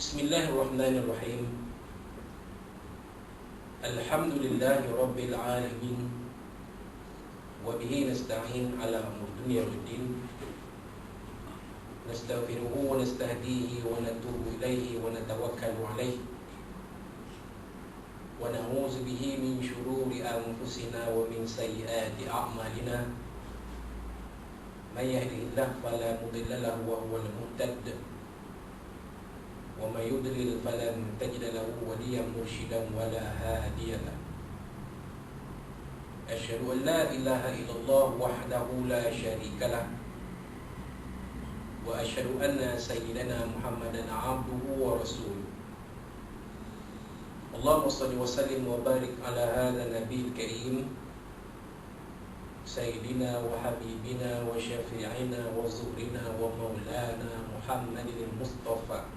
Bismillahirrahmanirrahim. Alhamdulillahi Rabbil Alamin. Wa bihi nasta'in ala umur dunya waddin. Nastaghfiruhu wa nastahdihi wa natubu ilaihi wa natawakkalu alaihi. Wa na'udzu bihi min syururi anfusina wa min sayyiati a'malina. May yahdihillahu fala mudilla lahu wa huwal muhtad. Wa may yudlil falan tajida lahu waliyyan murshidan wa la hadiya lahu. Asyhadu an la ilaha illallah wahdahu la syarika lah. Wa asyhadu anna sayyidana Muhammadan abduhu wa rasuluh. Allahumma shalli wa sallim wa barik ala hadha nabiyil karim sayyidina wa habibina wa syafi'ina wa zuhrina wa maulana Muhammadin Mustafa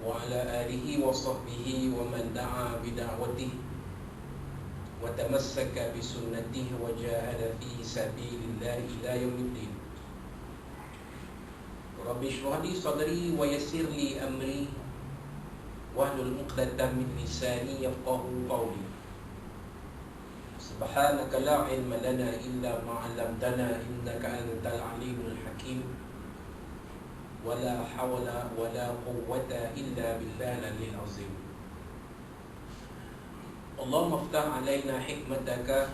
wa ala alihi wa sahbihi wa man da'a bida'watihi wa tamassaka bi sunnatihi wa jahada fi sabilillahi ila yaumiddin. Rabbi shrah li sadri wa yassir li amri wahlul 'uqdatam min lisani yafqahu qawli. Subhanaka la ilma lana illa ma 'allamtana innaka antal alimul hakim. Wala hawla wala quwwata illa billahil aliyyil azim. Allahumma iftah alaina hikmataka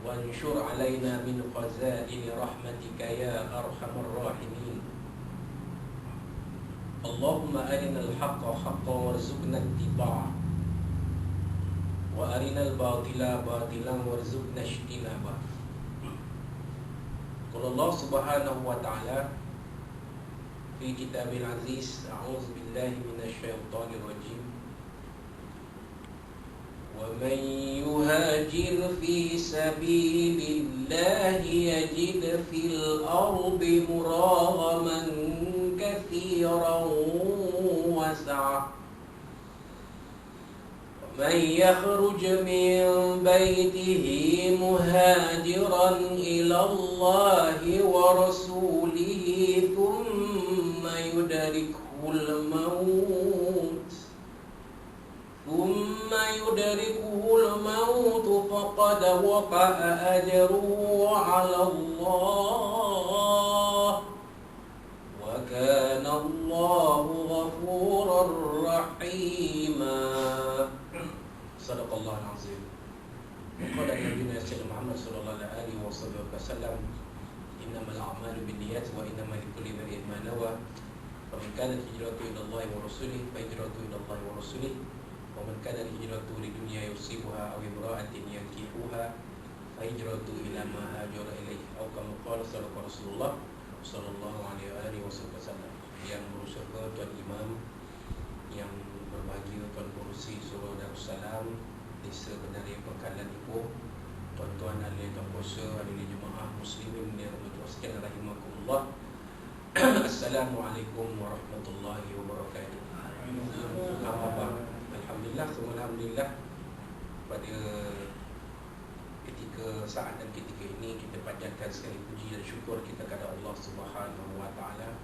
wa anshur alaina min khazaini rahmatika ya arhamar rahimin. Allahumma arinal haqqa haqqan warzuqna ittiba'ah wa arinal batila batilan warzuqna ijtinabah. Qala Allah subhanahu wa ta'ala fi kitabil aziz, a'udzu billahi minasyaitonir rajim. Wa man yuhajir fi sabilillahi yajid fil ardi muraghaman katsiran was'a. من يخرج من بيته مهاجرا إلى الله ورسوله ثم يدركه الموت فقد وقع أجره على الله وكان الله غفورا رحيما. Sadaqallahul azim. Qala Nabi Muhammad sallallahu alaihi wasallam, innamal a'malu binniyat wa innamal likulli imrin ma nawa. Faman kanat hijratuhu ila Allah wa rasulih fa hijratuhu ila Allah wa rasulih. Wa man kanat hijratuhu lidunya yusibuha aw imra'atin yankihuha fa hijratuhu ila ma hajara ilaihi. Atau kama qala Rasulullah sallallahu alaihi wasallam. Yang berusaha Tuan Imam, yang berbahagia Tuan Pengerusi Surau Darussalam, Desa Benaria Pangkalan Ipoh, tuan-tuan ahli tuan puasa, ahli jemaah muslimin yang rahmatullah sekalian rahimakumullah. Assalamualaikum warahmatullahi wabarakatuh. Alhamdulillah, semua alhamdulillah. Pada ketika saat dan ketika ini kita panjatkan sekali puji dan syukur kita kepada Allah Subhanahu wa taala.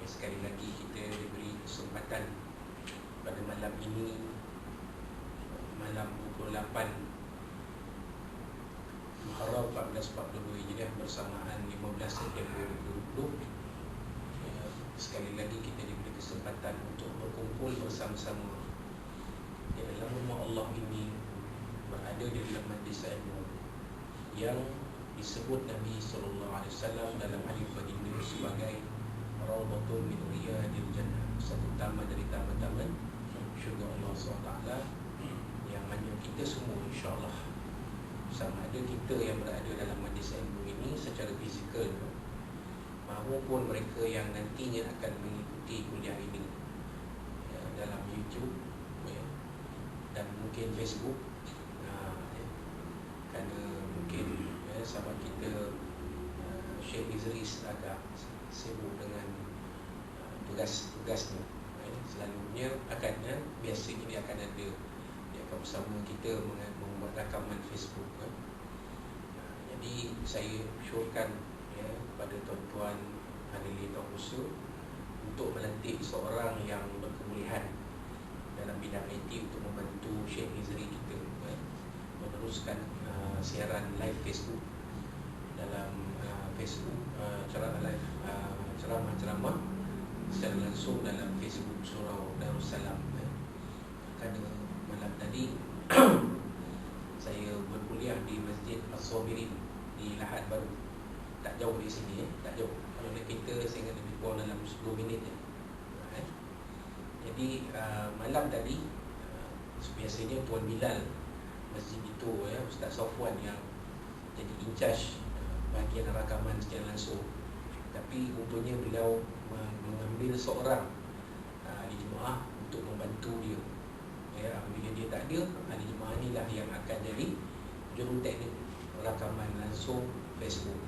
Sekali lagi kita diberi kesempatan pada malam ini, malam pukul 8 Muharram 1442 Hijriah bersamaan 15 September 2020. Sekali lagi kita diberi kesempatan untuk berkumpul bersama-sama di dalam rumah Allah ini, berada di dalam majlis ilmu yang disebut Nabi SAW dalam hadis baginda sebagai Raudhatun min riyadil jannah, satu taman dari taman-taman syurga Allah SWT, yang mana kita semua insyaAllah, sama ada kita yang berada dalam majlis ilmu ini secara fizikal maupun mereka yang nantinya akan mengikuti kuliah ini dalam YouTube dan mungkin Facebook, kerana mungkin sahabat kita Syekh Izris agak sibuk dengan tugas-tugasnya. Selalunya biasanya dia akan ada, dia akan bersama kita membuat rakaman Facebook. Jadi saya syorkan pada tuan-tuan ahli tauhid melantik seorang yang berkebolehan dalam bidang IT untuk membantu Syekh Hizri kita meneruskan siaran live Facebook dalam Facebook, ceramah-ceramah secara langsung dalam Facebook Surau Darussalam. Pada malam tadi saya berkuliah di Masjid As-Sabirin di Lahad Baru, tak jauh dari sini, tak jauh. Kalau naik kereta saya ingat lebih kurang dalam 10 minit je. Jadi malam tadi biasanya Tuan Bilal masjid itu, Ustaz Safwan yang jadi in charge bahagian rakaman secara langsung. Tapi untungnya beliau mengambil seorang ahli jemaah untuk membantu dia. Bila dia tak ada, ahli jemaah inilah yang akan jadi juruteknik rakaman langsung Facebook.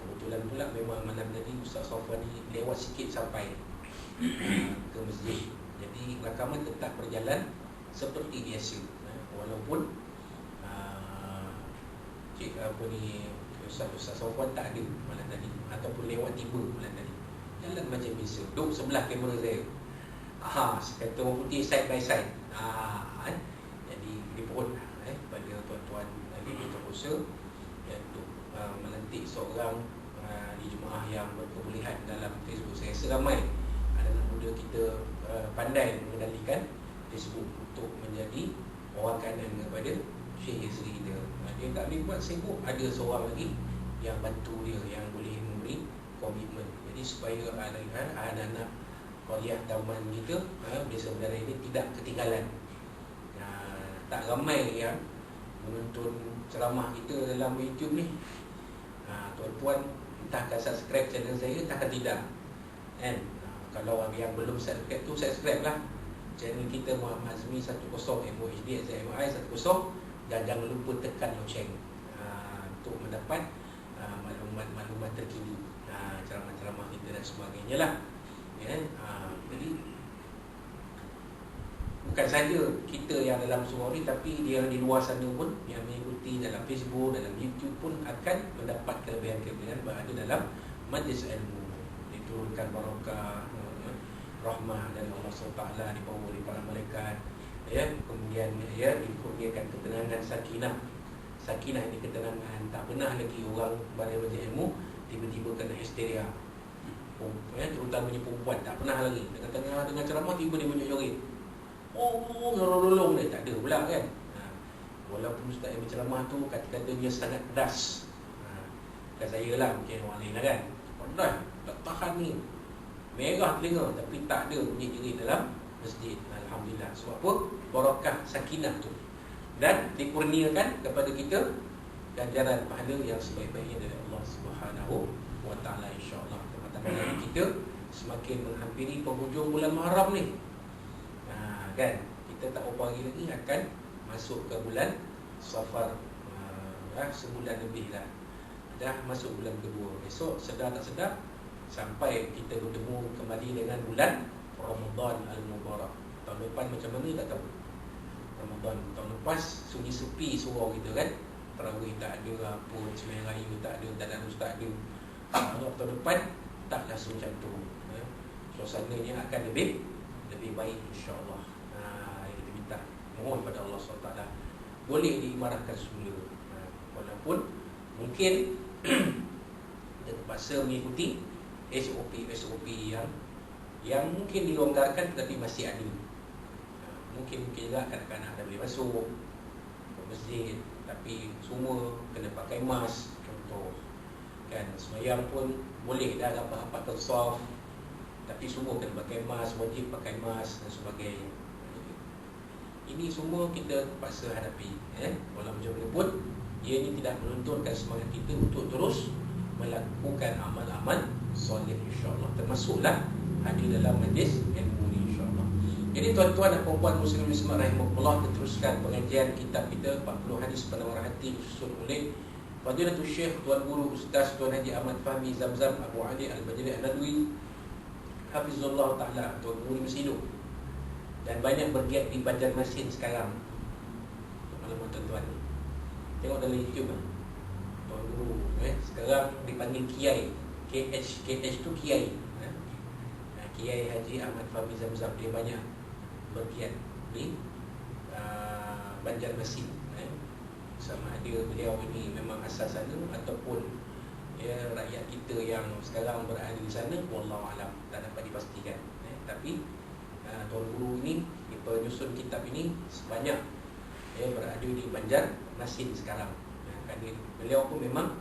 Kebetulan pula memang malam tadi Ustaz Safwan ni lewat sikit sampai ke masjid. Jadi rakaman tetap berjalan seperti biasa, walaupun Ustaz Safwan tak ada malam tadi, ataupun lewat tiba malam tadi. Jalan macam biasa, duduk sebelah kamera saya. Kata orang putih side by side. Jadi report pada tuan-tuan ahli berterusa untuk melantik seorang di jemaah yang berkebolehan dalam Facebook. Saya rasa ramai anak muda kita pandai mengendalikan Facebook untuk menjadi orang kanan kepada Syekh Hizri kita. Dia tak boleh buat sibuk, ada seorang lagi yang bantu dia, yang boleh memberi komitmen. Jadi supaya anak-anak kuliah taman kita Desa Berdarah ini tidak ketinggalan. Tak ramai yang menonton ceramah kita dalam YouTube ni. Tuan-tuan entah akan subscribe channel saya, entah tidak. Kalau yang belum subscribe tu, subscribe lah channel kita Muhammad Azmi 10 MOHD ZMI 10, dan jangan lupa tekan loceng untuk mendapat maklumat terkini, ceramah-ceramah kita dan sebagainya lah. Jadi bukan saja kita yang dalam surau ni, tapi dia yang di luar sana pun yang mengikuti dalam Facebook, dalam YouTube pun akan mendapat kelebihan-kelebihan berada dalam majlis ilmu. Diturunkan barakah, rahmah dan Allah SWT dibawa oleh para malaikat, kemudian dikurniakan ketenangan, sakinah ini ketenangan. Tak pernah lagi orang balai majlis ilmu tiba-tiba kena histeria, terutamanya perempuan. Tak pernah lagi tengah-tengah dengan ceramah tiba dia menyorik, lolong dia, tak ada pula kan. Walaupun ustaz yang berceramah tu kata-kata dia sangat pedas, bukan saya lah, mungkin orang lain lah kan, pedas, tak tahan ni, merah telinga, tapi tak ada bunyi jerit dalam masjid. Alhamdulillah. Sebab apa? Barakah sakinah tu, dan dikurniakan kepada kita ganjaran pahala yang sebaik-baiknya dari Allah Subhanahu wa taala, insya-Allah. Teman-teman kita semakin menghampiri penghujung bulan Muharram ni. Kan, kita tak berapa hari lagi akan masuk ke bulan Safar. Sebulan lebih dah. Dah masuk bulan kedua. Esok sedar tak sedar sampai kita bertemu kembali dengan bulan Ramadan Al-Mubarak. Tahun depan macam mana tak tahu. Ramadan tahun lepas sunyi sepi surau kita kan. Tarawih tak ada, apa sembahyang raya tak ada, tadarus tak ada. Tahun depan taklah macam tu. Suasananya akan lebih baik, insya-Allah. Kita minta, mohon pada Allah SWT boleh diimarahkan semula. Walaupun mungkin kita terpaksa mengikuti SOP yang mungkin dilonggarkan, tetapi masih ada. Mungkin juga kanak-kanak dah boleh masuk ke masjid, tapi semua kena pakai mask, contoh kan. Sembahyang pun boleh dah rapat-rapat bersaf, tapi semua kena pakai mask, wajib pakai mask dan sebagainya. Ini semua kita terpaksa hadapi. Walau macam mana pun, ia ini tidak menunturkan semangat kita untuk terus melakukan amal-amal soleh, insya-Allah. Termasuklah hadir dalam majlis ilmu ni, insya-Allah. Jadi tuan-tuan dan puan-puan muslimin muslimat rahimahullah, kita teruskan pengajian kitab kita 40 hadis penawar hati disusun oleh Fadilatul Syekh Tuan Guru Ustaz Tuan Haji Ahmad Fahmi Zamzam Abu Ali Al-Bajali An-Nadwi Hafizullah Ta'ala. Tuan Guru masih hidup dan banyak bergiat di Banjarmasin sekarang. Maklumat tuan-tuan, tengok dalam YouTube Tuan Guru sekarang dipanggil Kiai. KH tu Kiai. Kiai Haji Ahmad Fahmi Zamzam, dia banyak berkiat di Banjarmasin, sama ada beliau ini memang asal sana ataupun rakyat kita yang sekarang berada di sana, wallahu alam, tak dapat dipastikan. Tapi Tuan Guru ini, penyusun kitab ini sebanyak berada di Banjarmasin sekarang. Kerana beliau pun memang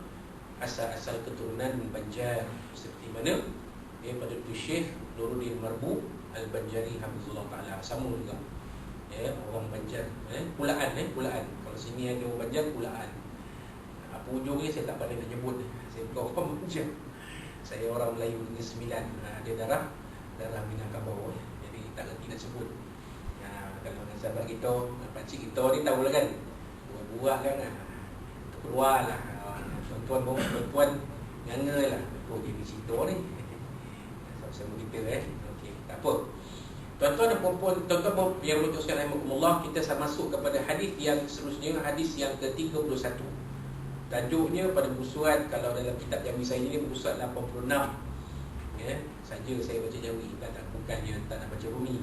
asal keturunan Banjar, seperti mana pada tu Syekh Nuruddin Marbu Al-Banjari Hafizullah Ta'ala, sama juga orang Banjar, Pulaan. Kalau sini ada orang Banjar, Pulaan. Apa ujungnya saya tak pandai nak nyebut. Saya bukan orang Banjar, saya orang Melayu Negeri Sembilan. Ada darah Minangkabau, jadi tak kerti nak sebut. Kalau dengan sahabat kita, pakcik kita ni tahulah kan, buat-buat kan, keluar lah tuan-tuan perempuan nganga lah, dia di situ ni sama kita okey, tak apa. Tuan-tuan dan puan-puan, tuan-tuan yang memutuskan rahimakumullah, kita masuk kepada hadis yang seterusnya, hadis yang ke-31. Tajuknya pada buku surat, kalau dalam kitab Jawi saya ini buku surat 86. Saja saya baca Jawi, tak bukannya tak nak baca Rumi.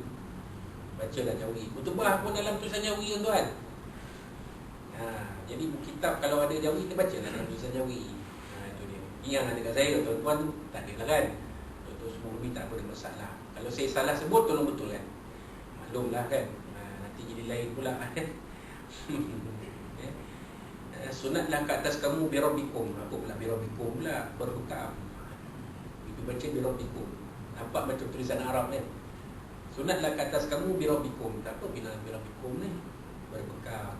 Bacalah Jawi. Kutubah pun dalam tulisan Jawi, tuan. Jadi buku kitab kalau ada Jawi, kita bacalah dalam tulisan Jawi. Itu dia. Yang ada kat saya, tuan-tuan tak ada lah kan. Semua lebih tak ada masalah. Kalau saya salah sebut, tolong betul kan. Maklumlah kan, nanti jadi lain pula. Sunatlah ke atas kamu birabbikum. Apa pula birabbikum pula? Berbekam. Itu baca birabbikum. Nampak macam tulisan Arab kan. Sunatlah ke atas kamu birabbikum. Tak apa birabbikum ni, berbekam.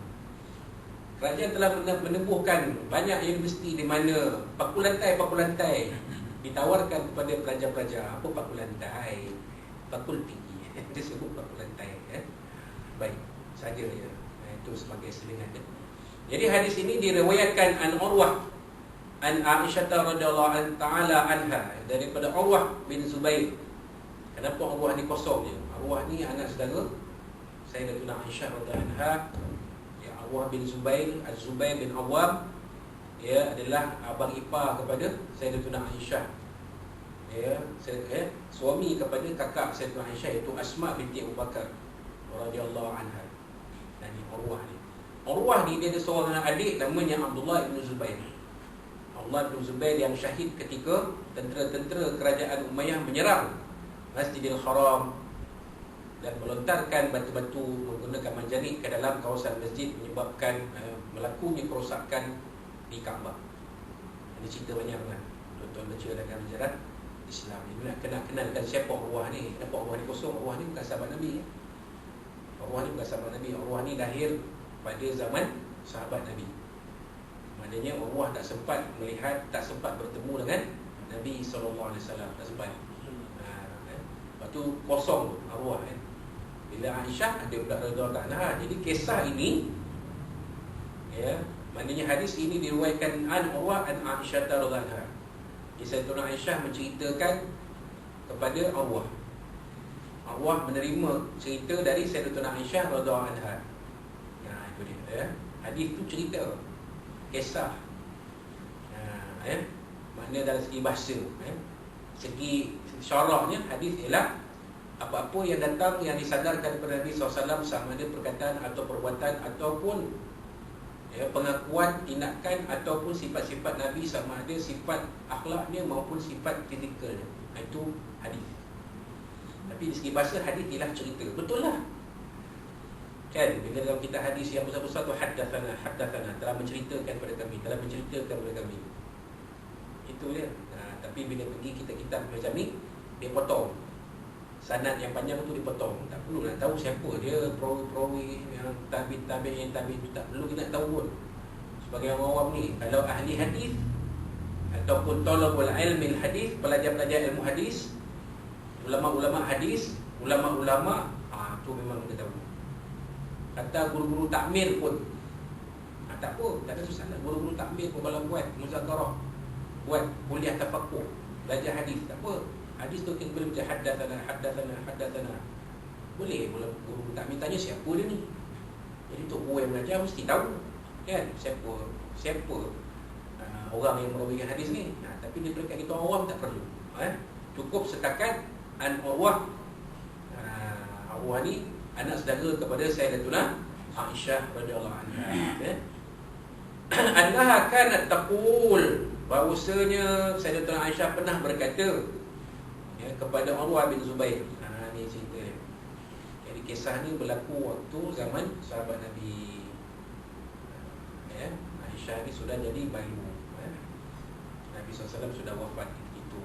Kerajaan telah menebuhkan banyak universiti di mana pakulantai ditawarkan kepada pelajar-pelajar. Apa pakulantai? Fakulti. Dia sebut pakulantai. Baik, saja ya. Itu sebagai selingan. Jadi hadis ini diriwayatkan an Urwah an Aisyah radhiyallahu taala anha, daripada Urwah bin Zubair. Kenapa Urwah ni kosong je? Urwah ni anak saudara Sayyidatuna Aisyah radhiyallahu anha. Urwah bin Zubair, Az-Zubair bin Awwam, adalah abang ipar kepada Sayyidatuna Aisyah. Suami kepada kakak Sayyidatuna Aisyah, iaitu Asma binti Abu Bakar radhiyallahu anha. Dan Urwah ni. Urwah ni dia ada seorang adik namanya Abdullah bin Zubair. Abdullah bin Zubair yang syahid ketika tentera-tentera kerajaan Umayyah menyerang Masjidil Haram dan melontarkan batu-batu menggunakan manjanik ke dalam kawasan masjid, menyebabkan melakunya kerosakan di Kaabah. Ini cerita banyak kan. Tuan-tuan baca dalam sejarah Islam. Ini nak kenalkan siapa Urwah ni. Kenapa Urwah ni kosong? Urwah ni bukan sahabat Nabi. Urwah ni bukan sahabat Nabi. Urwah ni lahir pada zaman sahabat Nabi. Maknanya Urwah tak sempat melihat, tak sempat bertemu dengan Nabi SAW. Tak sempat. Lepas tu kosong Urwah kan. Bila Aisyah ada budak radhiyallahu anha. Jadi kisah ini, maknanya hadis ini diriwayatkan an Urwah an Aisyah radhiyallahu anha. Sayyidatuna Aisyah menceritakan kepada Urwah. Urwah menerima cerita dari Sayyidatuna Aisyah radhiyallahu anha. Itu dia. Hadis tu cerita, kisah. Maknanya dalam segi bahasa, segi syarahnya hadis ialah apa-apa yang datang yang disadarkan kepada Nabi SAW, sama ada perkataan atau perbuatan ataupun pengakuan, tindakan ataupun sifat-sifat Nabi, sama ada sifat akhlaknya maupun sifat fizikalnya. Itu hadis. Tapi di segi bahasa, hadis ialah cerita. Betul lah kan, bila dalam kitab hadis yang besar-besar tu haddatsana telah menceritakan kepada kami, itu dia. Tapi bila pergi kitab-kitab macam ni, dia potong sanad yang panjang tu, dipotong. Tak perlu nak tahu siapa dia, perawi yang tabi'in, tak perlu kita nak tahu pun. Sebagai orang awam ni, kalau ahli hadis ataupun talabul ilmi hadis, pelajar-pelajar ilmu hadis, ulama-ulama hadis, ulama-ulama, tu memang kita tahu. Kata guru-guru takmir pun, tak apa, tak ada susah lah. Guru-guru takmir pun kalau buat muzakarah, buat kuliah tafaqquh, belajar hadis, tak apa. Hadis tu kita boleh baca haddatsana. Boleh. Guru takmir tanya siapa dia ni. Jadi tu guru yang belajar mesti tahu kan siapa orang yang merawikan hadis ni. Tapi diberikan kita awam tak perlu. Cukup setakat an Urwah. Urwah ni anak saudara kepada Sayyidatuna Aisyah radhiyallahu anha. Annaha kanat taqul, bahawasanya Sayyidatuna Aisyah pernah berkata kepada Urwah bin Zubair. Ni cerita dia. Jadi kisah ni berlaku waktu zaman sahabat Nabi. Aisyah ni sudah jadi bayu. Nabi SAW sudah wafat itu.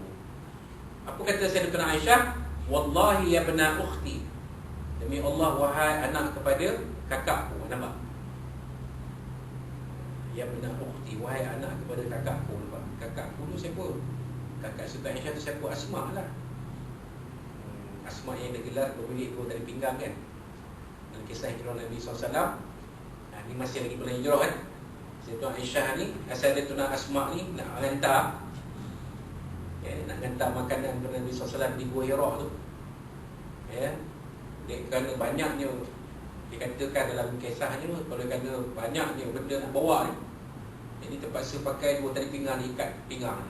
Apa kata Sayyidatuna Aisyah? Wallahi ya bena ukhti, demi Allah wahai anak kepada kakakku. Nampak? Ya bena ukhti, wahai anak kepada kakakku. Nampak? Kakakku tu siapa? Kakak Sayyidatuna Aisyah tu siapa? Asma lah. Asma yang digelar pemilik ekor dari pinggang kan. Dalam kisah hijrah Nabi SAW. Ni masih lagi bulan hijrah kan. Sayyidatuna Aisyah ni, Sayyidatuna Asma ni nak hantar nak hantar makanan kepada Nabi SAW di Gua Hira tu. Dia kerana banyaknya, dikatakan dalam kisahnya, kalau kerana banyaknya benda nak bawa ni, jadi terpaksa pakai 2 tali pinggang ikat pinggang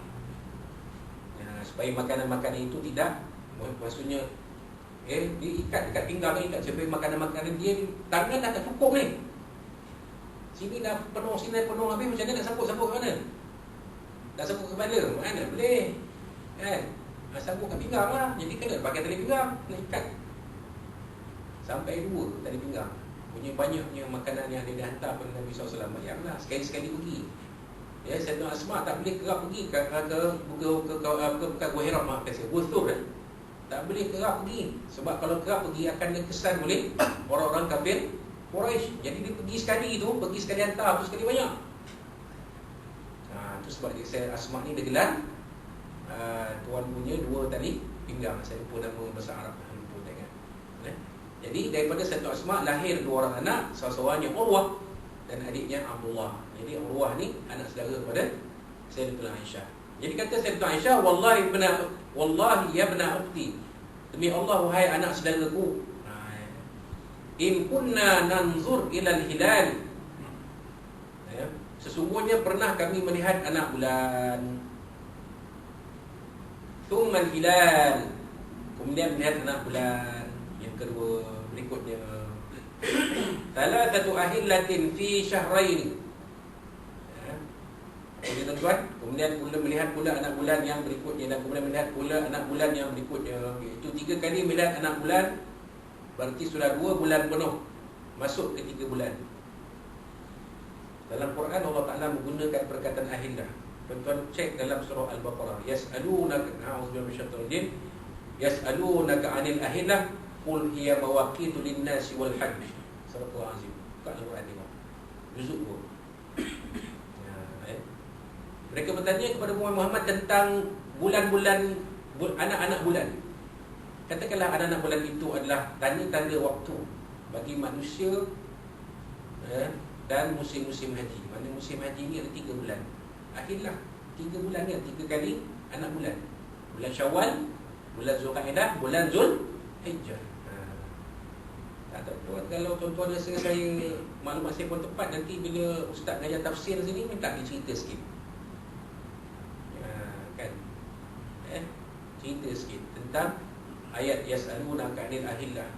supaya makanan-makanan itu tidak, maksudnya dia ikat dekat pinggang ni, ikat supaya makanan-makanan dia tangan dah tak cukup ni. Sini dah penuh, sini dah penuh habis, macam mana nak sambut-sambut ke mana? Dah sambut ke kepala, mana boleh kan? Sambut kat pinggang lah. Jadi kena pakai tali pinggang, nak ikat sampai 2 tali pinggang. Punya banyaknya makanan yang dia hantar pada Nabi SAW. Bayanglah, sekali-sekali pergi. Sayyidatuna Asma tak boleh kerap pergi ke Gua Hira, maaf kata Gua Thur kan? Tak boleh kerap pergi. Sebab kalau kerap pergi akan ada kesan oleh orang-orang kafir Quraisy. Jadi dia pergi sekali tu, pergi sekali hantar, tu sekali banyak. Itu sebab dia Asma ni dia gelar tuan punya 2 tali pinggang. Saya lupa nama bahasa Arab, lupa tengok. Jadi daripada satu Asma lahir 2 orang anak, salah seorangnya Urwah dan adiknya Abdullah. Jadi Urwah ni anak saudara pada Sayyidatuna Aisyah. Jadi kata Sayyidatuna Aisyah, wallahi ya bena ukhti, demi Allah wahai anak saudaraku, in kunna nanzur ilal hilal, sesungguhnya pernah kami melihat anak bulan. Thumma hilal, kemudian melihat anak bulan. Yang kedua berikutnya, thalathatu ahillatin fi syahrain. Kemudian tuan, kemudian melihat pula anak bulan yang berikutnya, dan kemudian melihat pula anak bulan yang berikutnya. Itu 3 kali melihat anak bulan, berarti sudah 2 bulan penuh, masuk ke 3 bulan. Dalam Quran Allah Ta'ala menggunakan perkataan ahillah. Tuan-tuan cek dalam surah Al-Baqarah. Yas'alunaka, a'udzubillahi minasyaitonir rajim. Yas'alunaka 'anil ahillah qul hiya mawaqitu lin-nasi wal hajj. Surah Al-Azim. Buka Al-Quran ni. Juzuk 2. Mereka bertanya kepada Muhammad tentang bulan-bulan, anak-anak bulan. Katakanlah anak-anak bulan itu adalah tanda-tanda waktu bagi manusia dan musim-musim haji. Mana musim haji ni ada 3 bulan. Akhirlah 3 bulan ni 3 kali anak bulan. Bulan Syawal, bulan Zulkaidah, bulan Zulhijjah. Kalau tuan-tuan rasa saya maklumat saya pun tepat, nanti bila ustaz ngajar tafsir sini minta dia cerita sikit. Kan? Cerita sikit tentang ayat yas'alunaka 'anil ahillah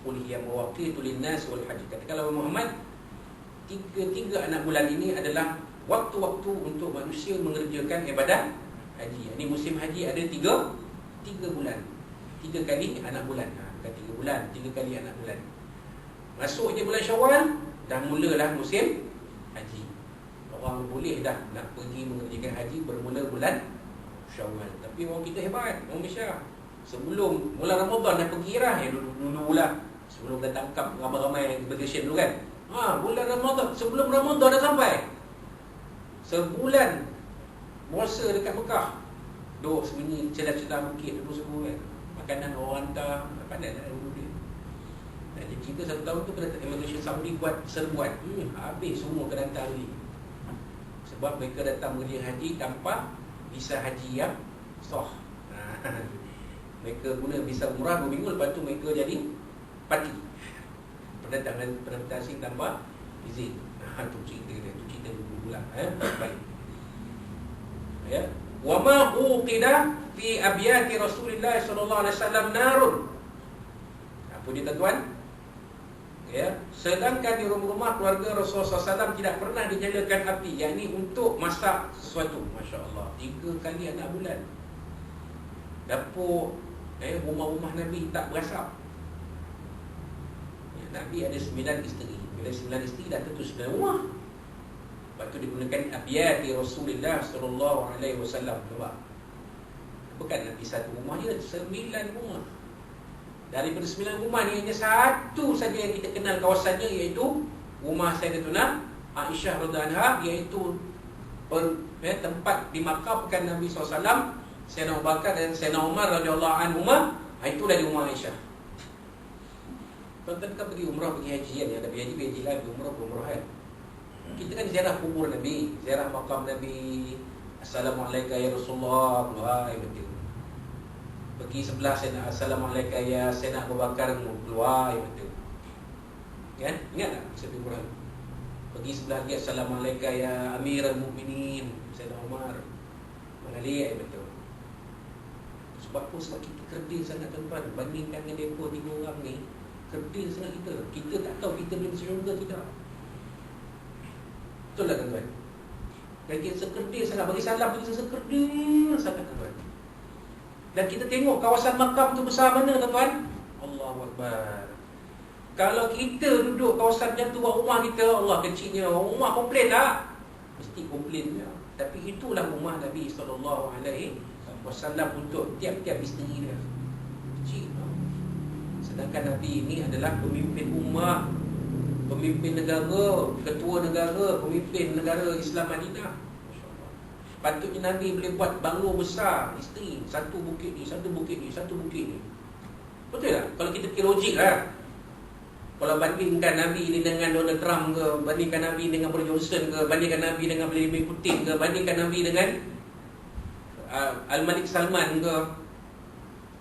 qul hiya mawaqitu lin-nas wal hajj. Katakanlah Muhammad, 3 anak bulan ini adalah waktu-waktu untuk manusia mengerjakan ibadat haji. Ini musim haji ada 3 bulan. 3 kali anak bulan. Bukan 3 bulan, 3 kali anak bulan. Masuk je bulan Syawal, dah mulalah musim haji. Orang boleh dah nak pergi mengerjakan haji bermula bulan Syawal. Tapi orang kita hebat, orang Malaysia. Sebelum mula Ramadan dah pergi dah. Dulu lah, sebelum dah tangkap ramai-ramai immigration dulu kan. Bulan Ramadan, sebelum Ramadan dah sampai. Sebulan puasa dekat Mekah. Duduk sembunyi celah-celah bukit dulu semua kan. Makanan orang hantar, pandai tak dulu dia. Dan dia cerita 1 tahun tu kena immigration Saudi buat serbuan. Habis semua kena hantar ni. Sebab mereka datang mengerjakan haji tanpa visa haji yang sah. Mereka guna visa umrah 2 minggu, lepas tu mereka jadi parti. Pendatang asing tanpa izin. Tu cerita dia, tu cerita dulu pula. Baik. wa ma uqida fi abyati Rasulillah sallallahu alaihi wasallam narun. Apa dia tuan? Ya, sedangkan di rumah-rumah keluarga Rasulullah SAW tidak pernah dinyalakan api, yakni untuk masak sesuatu. Masya-Allah, 3 kali anak bulan. Dapur rumah-rumah Nabi tak berasap. Ya, Nabi ada 9 isteri. Bila 9 isteri dah tentu 9 rumah. Lepas tu digunakan abiyati Rasulullah sallallahu alaihi wasallam. Bukan Nabi satu rumah je, 9 rumah. Daripada 9 rumah ni hanya satu saja yang kita kenal kawasannya, iaitu rumah Sayyidatuna Aisyah radhiyallahu anha, iaitu tempat dimakamkan Nabi SAW, Sayyidina Abu Bakar dan Sayyidina Umar radhiyallahu anhuma. Itulah di rumah Aisyah. Tuan-tuan kan pergi umrah, pergi haji kan, ada haji lah, pergi umrah kan. Kita kan ziarah kubur Nabi, ziarah makam Nabi. Assalamualaikum ya Rasulullah, wahai betul. Pergi sebelah Sayyidina Assalamualaikum ya Sayyidina Abu Bakar, keluar ya betul. Kan? Ingat tak Sayyidina Quran? Pergi sebelah dia Assalamualaikum ya Amirul Mukminin Sayyidina Umar. Mengalir ya betul. Sebab apa? Sebab kita kerdil sangat tuan-tuan. Bandingkan dengan mereka 3 orang ni, kerdil sangat kita. Kita tak tahu kita boleh masuk syurga tidak. Betul tak tuan-tuan? Dan kita sekerdil sangat. Bagi salam kita sekerdil sangat tuan-tuan. Dan kita tengok kawasan makam tu besar mana tuan-tuan. Allahu Akbar. Kalau kita duduk kawasan macam tu buat rumah kita, Allah kecilnya, rumah komplain tak? Mesti komplain dia. Tapi itulah rumah Nabi SAW untuk tiap-tiap isteri dia. Kecil. Sedangkan Nabi ini adalah pemimpin ummah, pemimpin negara, ketua negara, pemimpin negara Islam Madinah. Patutnya Nabi boleh buat banglo besar, isteri, satu bukit ni, satu bukit ni, satu bukit ni. Betul tak? Kalau kita fikir logik lah. Kalau bandingkan Nabi ini dengan Donald Trump ke, bandingkan Nabi dengan Boris Johnson ke, bandingkan Nabi dengan Vladimir Putin ke, bandingkan Nabi dengan Al-Malik Salman ke,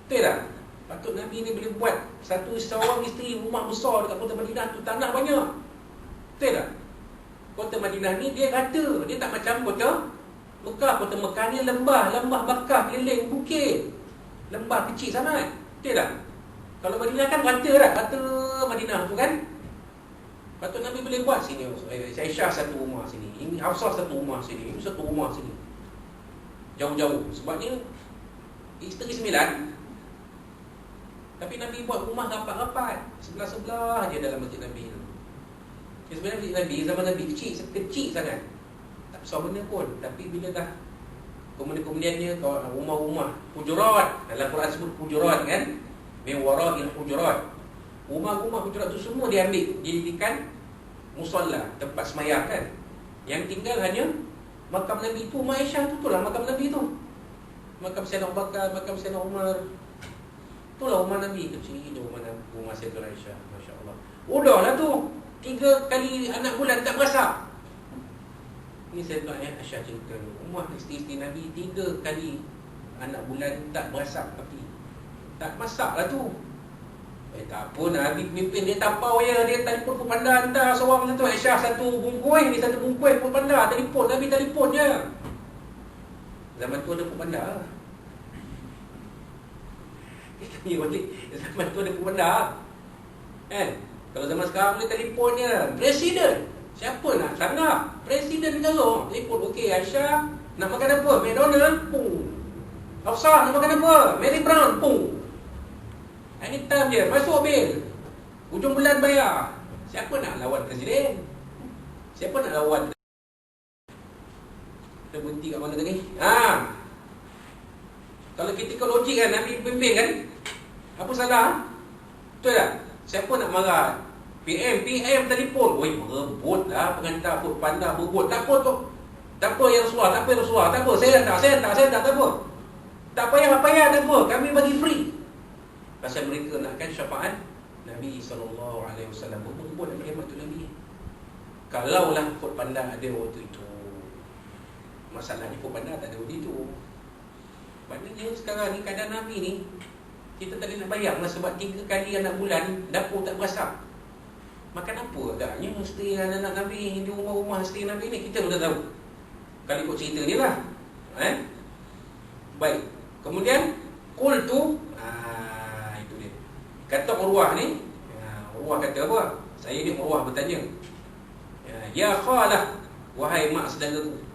betul tak? Patut Nabi ni boleh buat seorang isteri rumah besar dekat kota Madinah tu, tanah banyak. Betul tak? Kota Madinah ni dia rata, dia tak macam kota Mekah. Kota Mekah ni lembah bakar keliling bukit, lembah kecil sangat. Betul tak? Kalau Madinah kan rata Madinah tu kan. Patut Nabi boleh buat sini, Aisyah satu rumah sini, ini Hafsah satu rumah sini, ini satu rumah sini, jauh-jauh. Sebabnya isteri 9, tapi Nabi buat rumah rapat-rapat, sebelah-sebelah je dalam masjid Nabi tu. Sebenarnya masjid Nabi zaman Nabi kecil sangat, tak besar benda pun. Tapi bila dah kemudian-kemudiannya rumah-rumah hujurat, dalam Quran sebut hujurat kan, min wara'il hujurat. Rumah-rumah hujurat tu semua diambil, dijadikan musalla, tempat sembahyang kan. Yang tinggal hanya makam Nabi tu, Aisyah tu lah makam Nabi tu. Makam Sayyidina Abu Bakar, makam Sayyidina Umar. Itulah rumah Nabi kecil, rumah Sayyidina Aisyah. Masya-Allah. Udahlah tu 3 kali anak bulan tak berasap. Ini Sayyidina Aisyah cerita, rumah isteri-isteri Nabi 3 kali anak bulan tak berasap api. Tak masak lah tu. Tak apa, Nabi pemimpin dia tapau ya, dia telefon pun pandai hantar seorang macam tu. Aisyah satu bungkuih, ni satu bungkuih pun pandai, telefon Nabi telefon je. Zaman tu ada pun pandai lah. Zaman tu ada pun pandai kan. Kalau zaman sekarang boleh telefon je. Presiden, siapa nak tanggap? Presiden negara, telefon. Okey Aisyah, nak makan apa? McDonald, pung. Hafsah, nak makan apa? Mary Brown, pung. Anytime je, masuk bil, hujung bulan bayar. Siapa nak lawan presiden? Siapa nak lawan? Kita berhenti kat mana tadi? Kalau kita logik kan, Nabi pimpin kan, apa salah? Betul tak? Siapa nak marah? PM telefon. Oi, berebut lah pengantar pun pandai berebut. Tak apa tu. Tak apa ya Rasulullah, tak apa ya Rasulullah, tak apa. Saya tak apa. Tak payah, tak apa. Kami bagi free. Pasal mereka nakkan syafaat Nabi SAW. Berebut nak kiamat tu Nabi. Kalaulah Fort Panda ada waktu itu, masalahnya Fort Panda tak ada waktu itu. Maknanya sekarang ni keadaan Nabi ni, kita tak boleh nak bayang lah. Sebab 3 kali anak bulan dapur tak berasap. Makan apa agaknya mesti anak-anak Nabi di rumah-rumah isteri Nabi ni, kita sudah tahu. Kalau ikut cerita ni lah Baik. Kemudian qultu, itu dia. Kata Urwah ni, Urwah kata apa? Saya ni Urwah bertanya. Ya khalah, wahai mak saudaraku.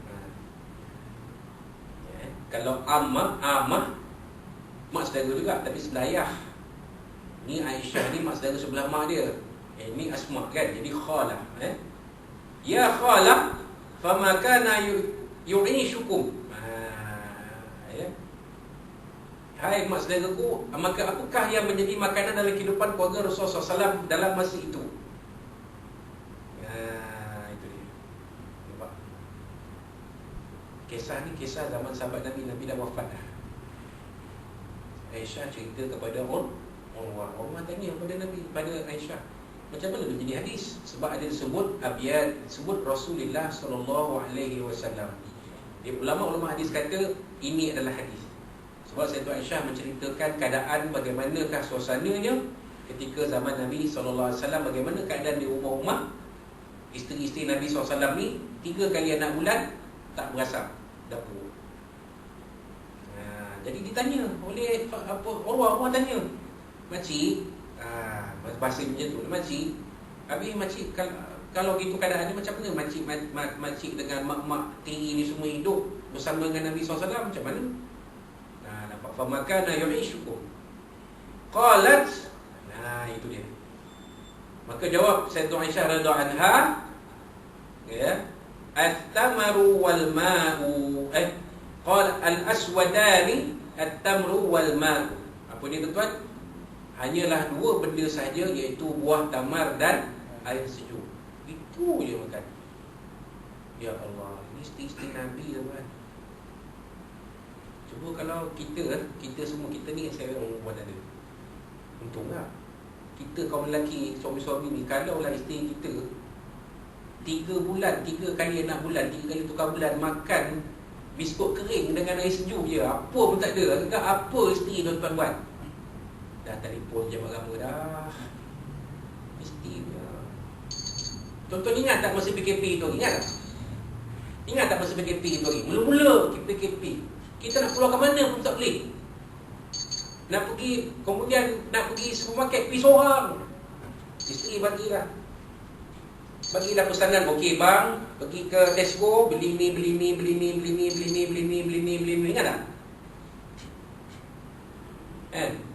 Kalau amah mak saudara juga tapi sebelah ayah. Ni Aisyah ni mak saudara sebelah mak dia. Ini Asma kan. Jadi khalah, Ya khalah, fama kana yu'ishukum. Hai mak saudaraku, maka apakah yang menjadi makanan dalam kehidupan keluarga Rasulullah SAW dalam masa itu? Itu dia. Nampak? Kisah ni kisah zaman sahabat Nabi. Nabi dah wafat dah. Aisyah cerita kepada Urwah. Urwah tanya kepada Nabi, pada Aisyah, macam mana dia jadi hadis? Sebab ada disebut abiyat, sebut Rasulullah SAW. Ulama-ulama hadis kata ini adalah hadis. Sebab Sayyidah Aisyah menceritakan keadaan bagaimanakah suasananya ketika zaman Nabi SAW, bagaimana keadaan di rumah isteri-isteri Nabi SAW ni 3 kali anak bulan tak berasap dapur. Jadi ditanya oleh Urwah tanya, makcik, bahasa macam tu, makcik, habis makcik kalau gitu keadaannya macam mana makcik dengan mak-mak tiri ni semua hidup bersama dengan Nabi SAW, macam mana? Famakana yu'ishukum. Qalat, itu dia. Maka jawab Sayyidah Aisyah radhiyallahu anha, at-tamaru wal ma'u. Qala al-aswadani at-tamru wal ma'u. Apa dia tuan? Hanyalah 2 benda sahaja, iaitu buah tamar dan air sejuk. Itu je makan. Ya Allah, ini isteri Nabi tuan. Cuba kalau kita semua, kita ni saya buat ada. Untunglah kita kaum lelaki, suami-suami ni, kalau lah isteri kita 3 bulan, 3 kali anak bulan, 3 kali tukar bulan makan biskut kering dengan air sejuk je, apa pun tak ada. Agak apa isteri tuan-tuan buat? Dah telefon je agama dah. Isteri dia. Tuan-tuan ingat tak masa PKP tu? Ingat tak masa PKP tu? Mula-mula PKP, kita nak keluar ke mana pun tak boleh. Nak pergi, kemudian nak pergi supermarket, pergi seorang. Isteri bagilah pesanan. Okey bang, pergi ke Tesco, beli ni. Ingat tak?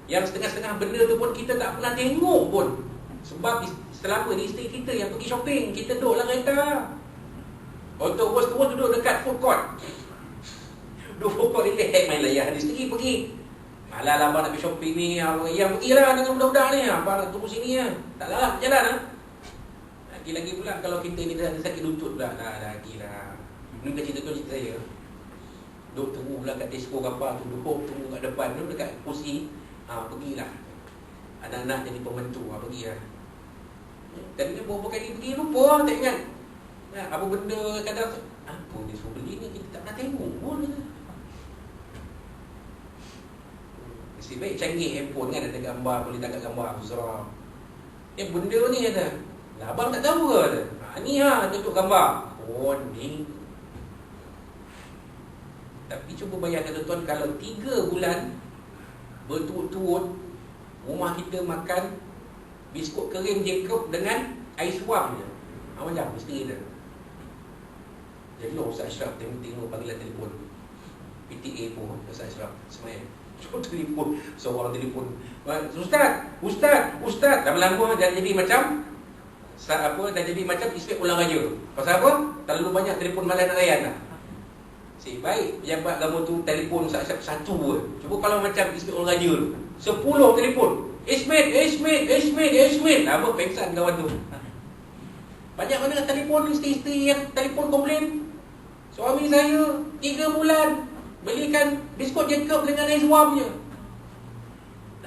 Yang setengah-setengah benda tu pun kita tak pernah tengok pun. Sebab selama ni isteri kita yang pergi shopping, kita duduk dalam kereta. Terus duduk dekat food court. Duduk kau relax main layan. Isteri pergi, alah abang nak pergi shopping ni, yang pergilah dengan budak-budak ni, abang nak tunggu sini lah. Tak lah jalan. Lagi pula kalau kita ni dah sakit lutut pula, lagi lah. Ini bukan cerita saya. Duduk tunggu pula kat Tesco kapal tu, duduk tunggu kat depan, duduk dekat kursi. Pergilah. Anak-anak jadi pembantu, pergilah. Dan dia beberapa kali pergi, lupa, tak ingat. Apa benda kadang, apa dia suruh beli ni, kita tak pernah tengok pun. Nasib baik canggih handphone kan, ada gambar, boleh tangkap gambar Uzra. Benda ni ada. Lah abang tak tahu ke? Ni tutup gambar. Oh ni. Tapi cuba bayangkan tuan, kalau 3 bulan berturut-turut rumah kita makan biskut kering Jacob dengan air suam je. Macam mesti dia. Jadi Ustaz Ashraf tengok panggilan telefon PTA pun Ustaz Ashraf semalam. Cuba telefon, seorang telefon, Ustaz, lama-lama dah jadi macam dah jadi macam Ismail ulang raja. Pasal apa? Terlalu banyak telefon malam nak layan lah. Baik pejabat agama tu telefon Ustaz Ashraf 1 pun. Cuba kalau macam Ismail ulang raja tu 10 telefon, Ismail, apa pengsan kawan tu. Banyak mana telefon isteri-isteri yang telefon komplain, suami saya 3 bulan belikan biskut Jacob dengan air suam je.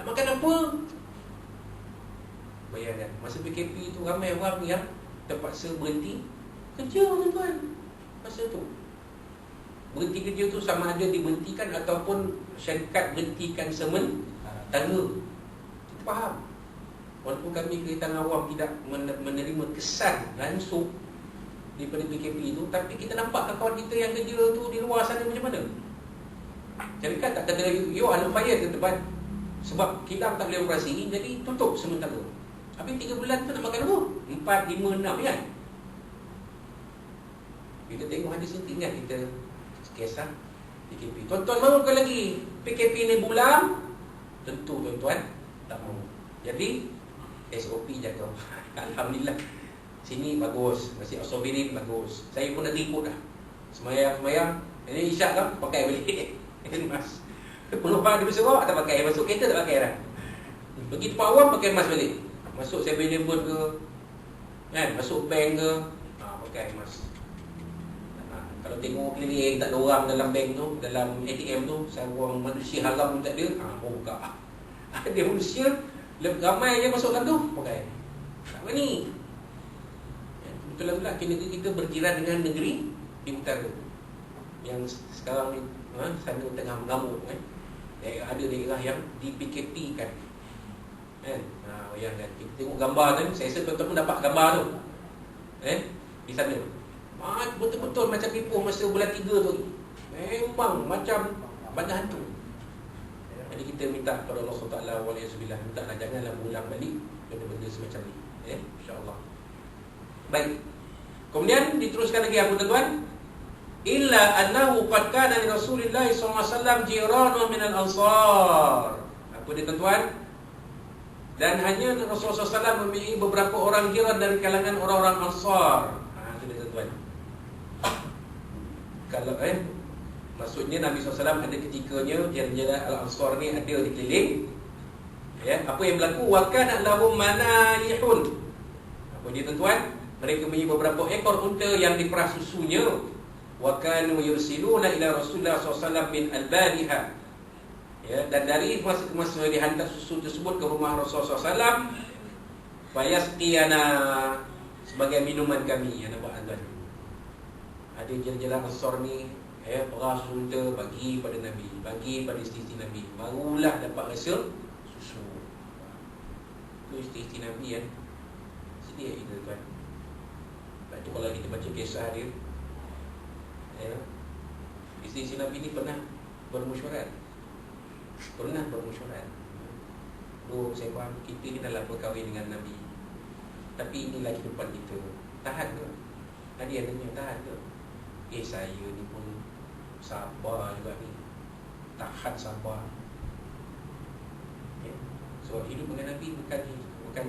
Nak makan apa? Bayangkan, masa PKP tu ramai orang yang terpaksa berhenti kerja tuan-tuan. Masa tu berhenti kerja tu sama ada diberhentikan ataupun syarikat berhentikan sementara. Kita faham. Walaupun kami Kereta Awam tidak menerima kesan langsung daripada PKP itu, tapi kita nampak kawan kita yang kerja tu di luar sana macam mana. Syarikat tak kata you on fire ke depan. Sebab kilang tak boleh operasi, jadi tutup sementara. Habis 3 bulan tu nak makan apa? 4, 5, 6 kan? Bila tengok hadis ni, ingat kita kisah PKP. Tuan-tuan mahu ke lagi PKP ni bulan? Tentu tuan-tuan tak mahu. Jadi SOP jaga. Alhamdulillah. Sini bagus, Masjid As-Sabirin bagus. Saya pun dah ikut dah. Semayang. Ini isyak kan pakai balik. Emas. Peluang dia berserak tak pakai, masuk kereta tak pakai dah. Pergi tempat awam pakai emas balik. Masuk 7-Eleven ke, kan, masuk bank ke, pakai emas. Kalau tengok keliling tak ada orang dalam bank tu, dalam ATM tu, seorang manusia haram pun tak ada, buka. Ada manusia ramai je masuk dalam tu, pakai. Tak berani. Betul-betul negeri kita berjiran dengan negeri di utara yang sekarang ni sana tengah mengamuk kan. Ada daerah yang di PKP kan. Bayangkan kita tengok gambar tu, saya rasa tuan-tuan pun dapat gambar tu. Di sana. Betul-betul macam Ipoh masa bulan 3 tu. Memang macam bandar hantu. Jadi kita minta kepada Allah SWT wa'alaikumsalam, mintalah janganlah berulang balik benda-benda semacam ni. InsyaAllah. Baik. Kemudian diteruskan lagi apa tuan-tuan? Illa annahu qad kana li Rasulillah sallallahu alaihi wasallam jiranun minal ansar. Apa dia tuan-tuan? Dan hanya Rasulullah SAW memiliki beberapa orang jiran dari kalangan orang-orang Ansar. Itu dia tuan-tuan. Kalau maksudnya Nabi SAW ada ketikanya jiran-jiran Al-Ansar ni ada di keliling. Apa yang berlaku? Wa kana lahum manayihun. Apa dia tuan-tuan? Mereka memiliki beberapa ekor unta yang diperah susunya. Wa kanu yursiluna ila Rasulullah SAW min al-badiha. Dan dari masa ke masa dihantar susu tersebut ke rumah Rasulullah SAW, fayasqiyana, sebagai minuman kami. Nampak tuan? Ada jalan-jalan Ansar ni, perah unta bagi pada Nabi, bagi pada isteri Nabi, barulah dapat rasa susu. Itu isteri Nabi kan. Sedih kita tuan. Lepas tu kalau kita baca kisah dia, isteri Nabi ni pernah bermusyawarah. Saya faham kita ni dalam berkahwin dengan Nabi, tapi inilah kehidupan kita. Tahan ke? Tadi adanya tahan ke? Saya ni pun sabar juga ni. Tahan sabar. So hidup dengan Nabi bukan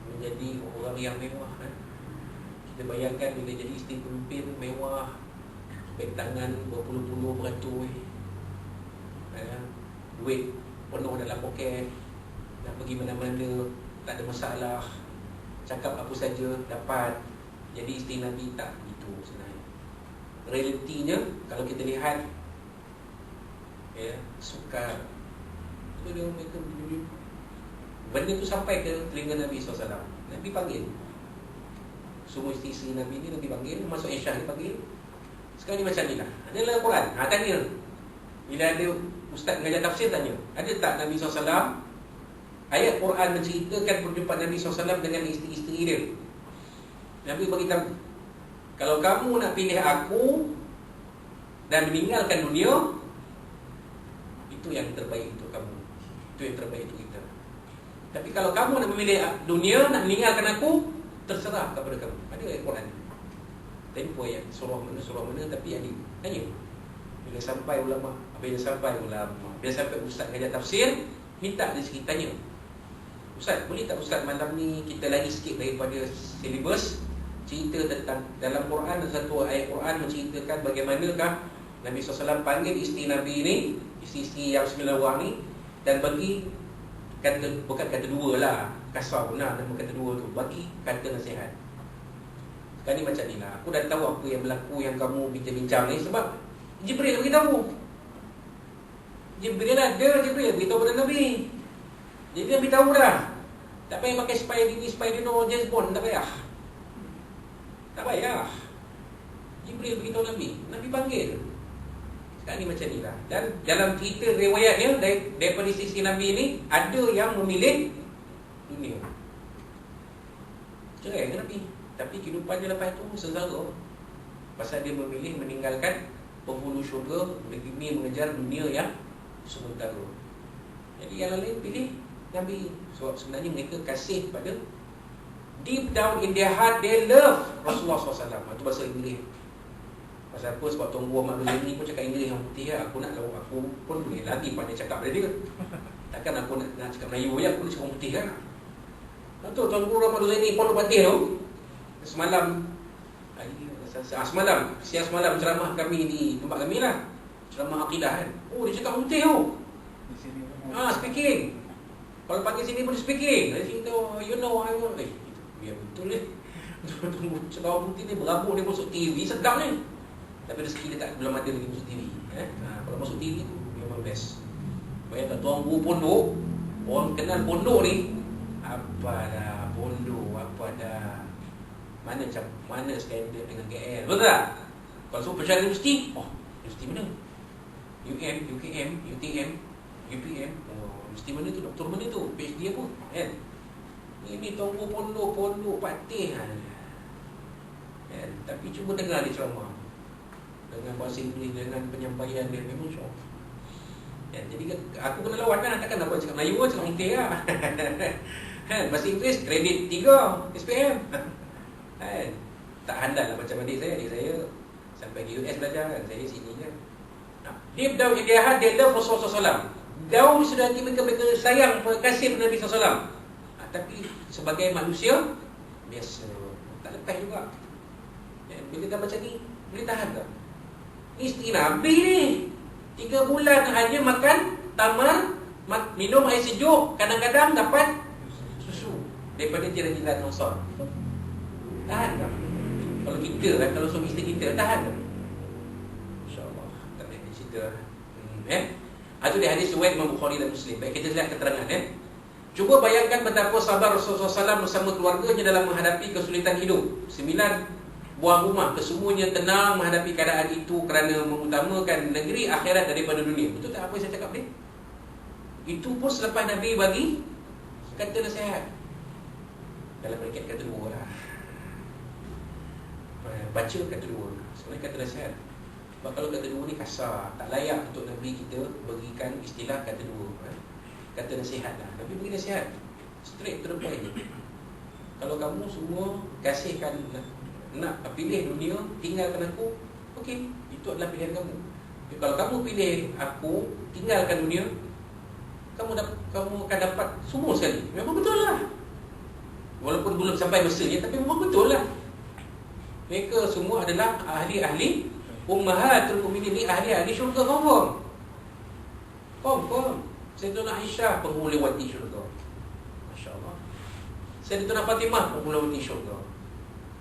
menjadi orang yang mewah. Kita bayangkan bila jadi isteri pemimpin mewah, beg tangan berpuluh-puluh beratus, duit penuh dalam poket, nak pergi mana-mana tak ada masalah, cakap apa saja dapat. Jadi isteri Nabi tak begitu sebenarnya. Realitinya kalau kita lihat, sukar. Itu dia mereka benda tu sampai ke telinga Nabi SAW. Nabi panggil semua isteri Nabi ni, Nabi panggil, masuk Aisyah dia panggil. Sekarang ni macam ni lah. Adalah Quran. Tanya. Bila ada ustaz mengajar tafsir, tanya, ada tak Nabi SAW ayat Quran menceritakan perjumpaan Nabi SAW dengan isteri-isteri dia? Nabi beritahu, kalau kamu nak pilih aku dan meninggalkan dunia, itu yang terbaik untuk kamu, itu yang terbaik untuk kita. Tapi kalau kamu nak memilih dunia, nak meninggalkan aku, terserah kepada kamu. Ada ayat Quran, tempoh ayat surah mana, tapi ada tanya. Bila sampai ulama, bila sampai ustaz mengajar tafsir, minta dia sikit tanya, ustaz, boleh tak ustaz malam ni kita lagi sikit daripada silibus, cerita tentang dalam Quran, ada satu ayat Quran menceritakan bagaimanakah Nabi SAW panggil isteri Nabi ni, isteri-isteri yang 9 orang ni, dan bagi kata, bukan kata dua lah, kasar benar nama kata dua tu, bagi kata nasihat. Sekarang ni macam ni lah, aku dah tahu apa yang berlaku yang kamu bincang-bincang ni, sebab Jibril beritahu. Jibril beritahu pada Nabi. Jadi Nabi tahu dah. Tak payah pakai Spider-Man, James Bond, tak payah. Jibril beritahu Nabi, Nabi panggil. Sekarang ni macam ni lah. Dan dalam cerita riwayatnya, daripada sisi Nabi ni, ada yang memilih dunia. Cerai dengan Nabi, tapi kehidupannya lepas tu sengsara. Pasal dia memilih meninggalkan penghulu syurga demi mengejar dunia yang sementara. Jadi yang lain pilih Nabi. Sebab sebenarnya mereka kasih pada deep down in their heart, they love Rasulullah SAW. Itu bahasa Inggeris. Pasal apa? Sebab Tuan Guru Ahmad Al-Zaini pun cakap Inggeris yang putih lah. Aku nak tahu, aku pun boleh lagi pandai cakap dari dia. Takkan aku nak cakap Melayu je, aku nak cakap putih kan. Tahu Tuan Guru Ahmad Al-Zaini Pondok Patih tu, semalam siang semalam ceramah kami di tempat kami lah, ceramah akidah kan. Oh, dia cakap putih tu. Speaking. Kalau panggil sini pun speaking. Dari sini tu, you know, I know. Biar betul ni. Cakap putih ni berabuk dia masuk TV, sedap ni. Tapi rezeki dia tak, belum ada lagi masuk TV. Kalau masuk TV tu memang best. Bayangkan tuan guru pondok, orang kenal pondok ni, apa dah pondok, apa dah. Mana standard dengan KL. Betul tak? Kalau semua pencari universiti, universiti mana? UKM, UTM, UPM. Universiti mana tu? Doktor mana tu? PhD apa? Kan? Ini tuan guru pondok patih kan? Tapi cuba dengar dia ceramah. Dengan bahasa Inggeris, dengan penyampaian dia memang syok. Jadi aku kena lawan kan, takkan nak buat cakap Melayu cakap putih lah. Bahasa Inggeris kredit 3 SPM. Tak handal lah macam adik saya sampai di US belajar kan, saya sini je. Deep down in their heart they love Rasulullah SAW. Dalam sudah hati mereka sayang, kasih Nabi SAW. Tapi sebagai manusia biasa, tak lepas juga. Bila dah macam ni, boleh tahan tak? Isteri Nabi ni 3 bulan hanya makan tamar, minum air sejuk, kadang-kadang dapat susu daripada jiran-jiran Ansar. Tahan tak? Kalau kita kan, kalau suami isteri kita, tahan tak? InsyaAllah tak boleh cerita. Itu dia hadis riwayat Imam Bukhari dan Muslim. Baik, kita lihat keterangan. Cuba bayangkan betapa sabar Rasulullah SAW bersama keluarganya dalam menghadapi kesulitan hidup. 9 buah rumah, kesemuanya tenang menghadapi keadaan itu kerana mengutamakan negeri akhirat daripada dunia. Betul tak apa yang saya cakap ni? Itu pun selepas Nabi bagi kata nasihat. Dalam bracket kata 2 lah. Baca kata 2. Sebenarnya kata nasihat. Sebab kalau kata 2 ni kasar, tak layak untuk Nabi kita berikan istilah kata 2. Kata nasihat lah. Nabi bagi nasihat straight to the point. Kalau kamu semua kasihkan, nak pilih dunia, tinggalkan aku, okey, itu adalah pilihan kamu. Tapi kalau kamu pilih aku, tinggalkan dunia, kamu akan dapat semua sekali. Memang betul lah. Walaupun belum sampai masanya, tapi memang betul lah. Mereka semua adalah ahli-ahli ummahatul mukminin, ni ahli-ahli syurga confirm. Sayyidatuna Aisyah penghulawati syurga. Masya-Allah. Sayyidatuna Fatimah penghulawati syurga.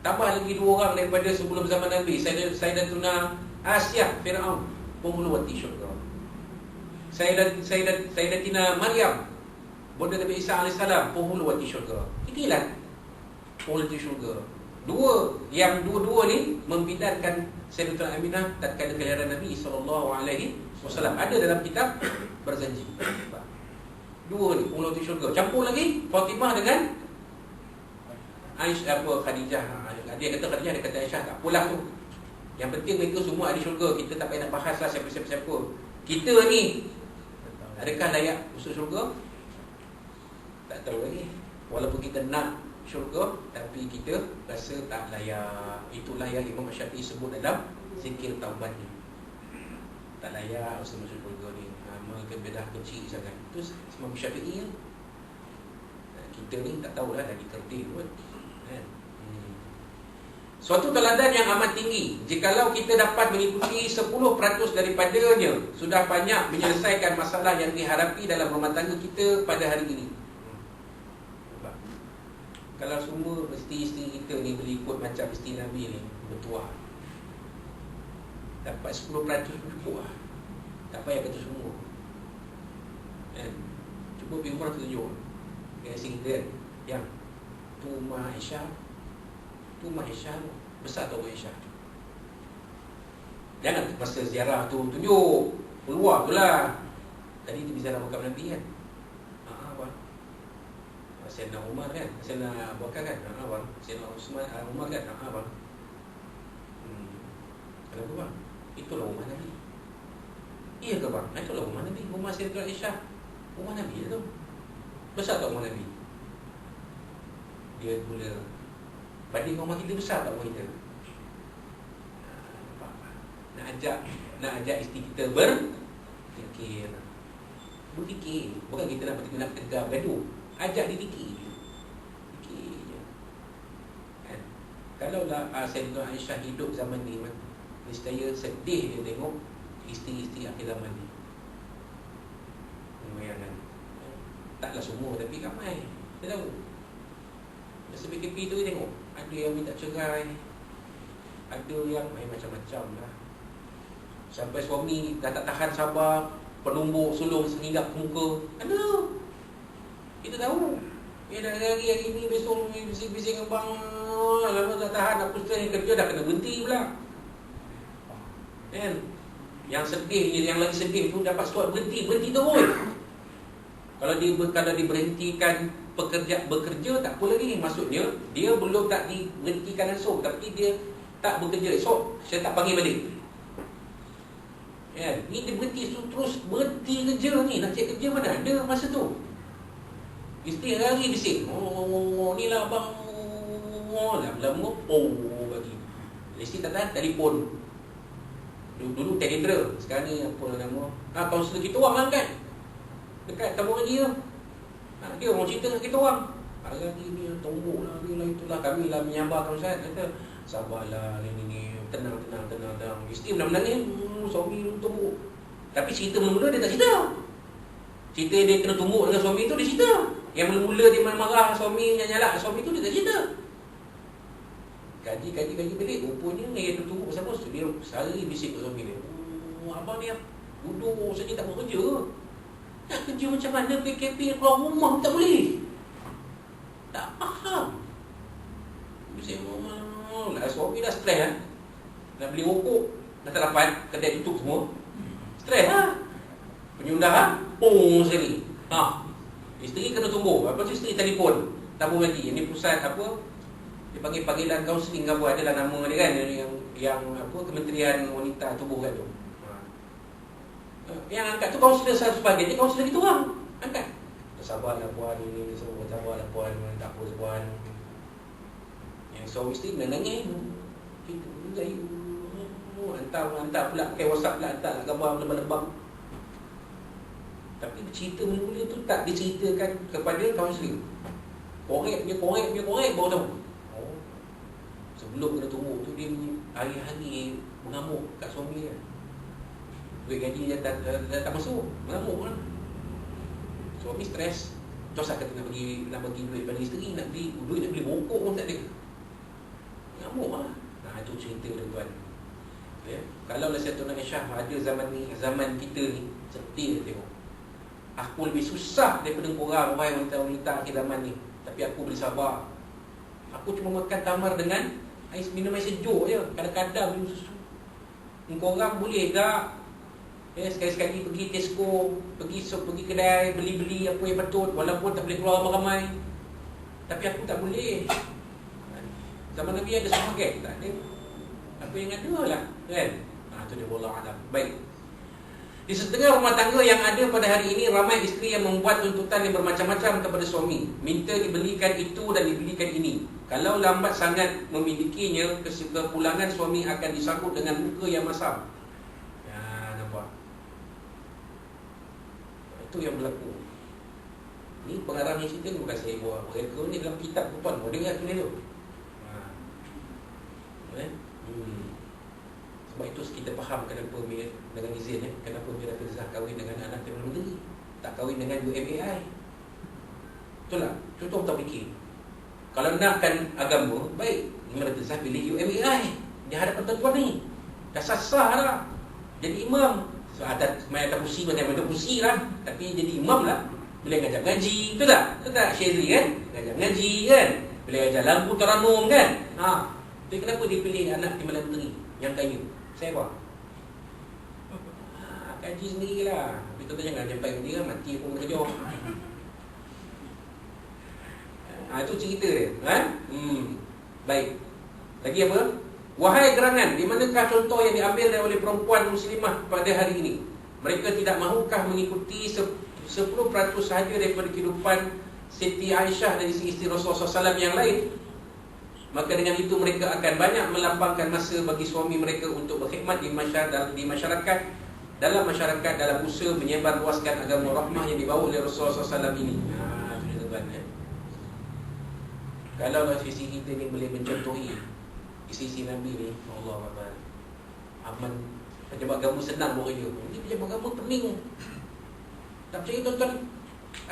Tambah lagi 2 orang daripada sebelum zaman Nabi, Sayyidatuna Asyah Fir'aun penghulawati syurga. Sayyidatina Maryam bunda Nabi Isa AS penghulawati syurga. Inilah penghulawati syurga. Yang dua-dua ni membidankan Sayyidatuna Aminah tatkala kelahiran Nabi SAW. Ada dalam kitab Berzanji. 2 ni penghulawati syurga. Campur lagi Fatimah dengan Aisyah, Khadijah. Dia kata Khadijah, dia kata Aisyah, tak apalah tu. Yang penting mereka semua ahli syurga. Kita tak payah nak bahas lah siapa-siapa. Kita ni adakah layak masuk syurga? Tak tahu lagi. Walaupun kita nak syurga, tapi kita rasa tak layak. Itulah yang Imam Syafi'i sebut dalam zikir taubat ni. Tak layak masuk syurga ni. Amalkan bedah kecil sangat. Itu Imam Syafi'i ya. Kita ni tak tahulah lagi tertib pun. Suatu teladan yang amat tinggi. Jikalau kita dapat mengikuti 10% daripadanya, sudah banyak menyelesaikan masalah yang dihadapi dalam rumah tangga kita pada hari ini. Kalau semua isteri-isteri kita ni berikut macam isteri Nabi ni, bertuah, dapat 10% cukup lah. Tak payah kata semua. Cuba pergi rumah tunjuk single yang tu rumah Aisyah, tu rumah Aisyah besar tu rumah Aisyah. Jangan masa ziarah tu tunjuk keluar tu lah. Tadi tu bisa nak buka Nabi kan. Sayyidina Umar kan, Sayyidina Abu Bakar kan, bang. Sayyidina Umar kan, bang. Kenapa bang? Itulah rumah Nabi. Iya ke bang? Itulah rumah Nabi, rumah Sayyidatina Aisyah. Rumah Nabi tu. Besar tak rumah Nabi? Dia mula banding rumah kita, besar tak rumah kita? Nak ajak isteri kita berfikir. Bukan kita nak tegak gaduh. Ajak dia fikir je kan? Kalaulah Sayyidatina Aisyah hidup zaman ni, niscaya sedih dia tengok isteri-isteri akhir zaman ni. Membayangkan, taklah semua tapi ramai. Dia tahu masa PKP tu dia tengok, ada yang minta cerai, ada yang macam-macam lah. Sampai suami dah tak tahan sabar, penumbuk sulung sehinggap ke muka. Ada. Kita tahu. Dah hari ni besok bising-bising abang, lama tak tahan, aku stress kerja dah kena berhenti pula. Kan? Yang sedih, yang lagi sedih tu dapat suat berhenti terus. Kalau diberhentikan bekerja tak apa lagi. Maksudnya dia belum tak diberhentikan esok, tapi dia tak bekerja esok, saya tak panggil balik. Ya, ni dia berhenti terus berhenti kerja ni. Nak cek kerja mana ada masa tu. Isteri hari bising. Ni lah abang. Lama-lama bagi. Isteri tak tahan telefon. Dulu Telegram, sekarang ni apa nama? Kaunselor kita orang lah kan. Dekat tabung haji tu. Dia orang cerita dengan kita orang. Hari ni tombok lah, ni lah, itulah. Kami lah menyabarkan Ustaz. Kata, sabarlah, ni. Tenang. Isteri benar-benar ni, suami tombok. Tapi cerita mula-mula dia tak cerita. Cerita dia kena tumbuk dengan suami tu, dia cerita. Yang mula-mula dia marah suami, nyalak suami tu, dia tak cerita. Kaji balik, rupanya yang tertumbuk bersama dia sehari bisik ke suami dia. Abang ni duduk saja tak buat kerja. Nak kerja macam mana PKP keluar rumah tak boleh. Tak faham. Bisik lah, suami dah stres kan. Nak beli rokok, dah tak dapat, kedai tutup semua. Stres lah. Penyundahan, sekali. Isteri kena tumbuh. Apa tu isteri telefon tabung haji. Ini pusat apa? Dia panggil panggilan kaunseling apa, adalah nama dia kan, yang apa, Kementerian Wanita Tubuh kan tu. Yang angkat tu kaunselor sebagainya, kaunselor kita orang angkat. Sabarlah puan, ini semua sabarlah puan, tak apa puan. Yang suami isteri nangis. Itu juga hantar pula pakai WhatsApp pula, hantar gambar lebam-lebam. Tapi cerita mula-mula tu tak diceritakan kepada kaunselor. Korek baru tahu. Sebelum kena tumbuk tu dia hari-hari mengamuk kat suami dia. Duit gaji dia tak masuk, mengamuk lah. Suami stres. Terus kata nak bagi duit pada isteri, nak beli rokok pun tak ada. Mengamuk lah. Itu cerita dia tuan. Ya? Kalau lah Sayyidatina Aisyah ada zaman kita ni, sedih dia tengok. Aku lebih susah daripada korang, wahai wanita-wanita akhir zaman ni. Tapi aku boleh sabar. Aku cuma makan tamar dengan minum air sejuk je. Kadang-kadang minum susu. Korang boleh tak? Sekali-sekali pergi Tesco, pergi kedai, beli-beli apa yang patut, walaupun tak boleh keluar ramai-ramai. Tapi aku tak boleh. Zaman Nabi ada supermarket, tak ada. Apa yang ada lah, kan? Itu dia wallahu alam. Baik. Di setengah rumah tangga yang ada pada hari ini, ramai isteri yang membuat tuntutan yang bermacam-macam kepada suami. Minta dibelikan itu dan dibelikan ini. Kalau lambat sangat memilikinya, kepulangan suami akan disambut dengan muka yang masam. Ya, nampak? Itu yang berlaku. Ini pengarang yang cerita ni bukan saya buat. Mereka ni dalam kitab tuan. Mau dengar tu ni tu. Sebab itu kita faham kenapa dengan izin kenapa Mira Filzah kahwin dengan anak Perdana Menteri, tak kahwin dengan UMAI. Betul tak? Contoh tak fikir. Kalau nakkan agama, baik Mira Filzah pilih UMAI di hadapan tuan-tuan ni. Dah sah lah. Jadi imam. So, ada kursi macam ada kursi lah, tapi jadi imam lah. Boleh ngajar ngaji, betul tak? Betul tak Syazli kan? Ngajar ngaji kan? Boleh ngajar lagu taranum kan? Jadi kenapa dia pilih anak Perdana Menteri yang kaya? Saya buat kaji sendirilah. Kita jangan sampai dia mati pun kerja. Itu cerita dia. Baik. Lagi apa? Wahai gerangan, di manakah contoh yang diambil oleh perempuan muslimah pada hari ini? Mereka tidak mahukah mengikuti 10% sahaja daripada kehidupan Siti Aisyah dan isteri Rasulullah SAW yang lain? Maka dengan itu mereka akan banyak melapangkan masa bagi suami mereka untuk berkhidmat di masyarakat, dalam usaha menyebarluaskan agama rahmah yang dibawa oleh Rasulullah SAW ini. Itu tuan. Kalau sisi kita ni boleh mencontohi sisi Nabi ni, Allah Akbar. Aman pejabat agama senang buat kerja. Ini pejabat agama pening. Tak percaya tuan-tuan,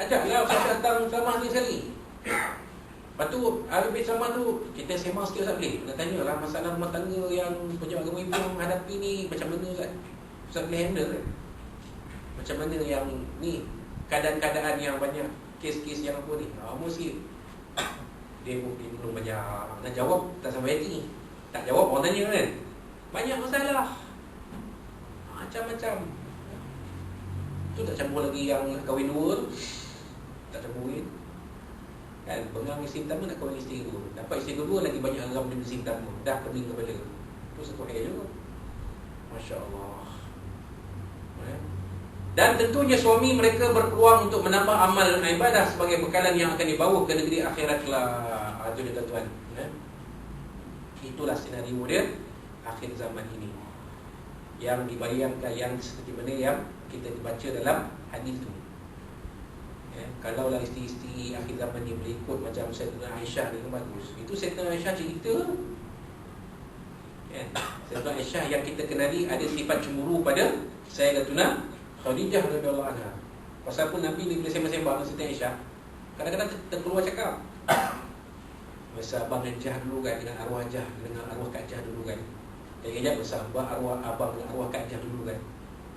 ajaklah saya datang ceramah ni sekali. Lepas tu, habis ceramah tu, kita sembang sikit Ustaz boleh? Nak tanya lah masalah rumah tangga yang pejabat agama ibu hadapi ni macam mana Ustaz? Ustaz boleh handle kan? Macam mana yang ni, keadaan-keadaan yang banyak, kes-kes yang apa ni? Mesti dia belum banyak nak jawab, tak sampai hati. Tak jawab, orang tanya kan? Banyak masalah, macam-macam. Tu tak campur lagi yang nak kahwin dua tu, tak campurin kan? Pengang isteri pertama nak kahwin isteri dua, dapat isteri kedua lagi banyak haram daripada isteri pertama, dah pening kepala. Tu satu hal juga. Masya Allah. Dan tentunya suami mereka berpeluang untuk menambah amal ibadah sebagai bekalan yang akan dibawa ke negeri akhirat lah. Itu dia tuan-tuan. Itulah senario dia akhir zaman ini, yang dibayangkan, yang seperti mana yang kita baca dalam hadis tu. Kalaulah isteri-isteri akhir zaman ni berikut macam Sayyidatina Aisyah ni, bagus. Itu Sayyidatina Aisyah cerita. Sayyidatina Aisyah yang kita kenali ada sifat cemburu pada Sayyidatina Khadijah radhiyallahu anha. Pasal pun Nabi ni bila sembang-sembang dengan Sayyidatina Aisyah, kadang-kadang terkeluar cakap, masa abang Jah dulu kan dengan arwah Jah, dengan arwah Kak Jah dulu kan. Dia ingat masa arwah abang dengan arwah Kak Jah dulu kan.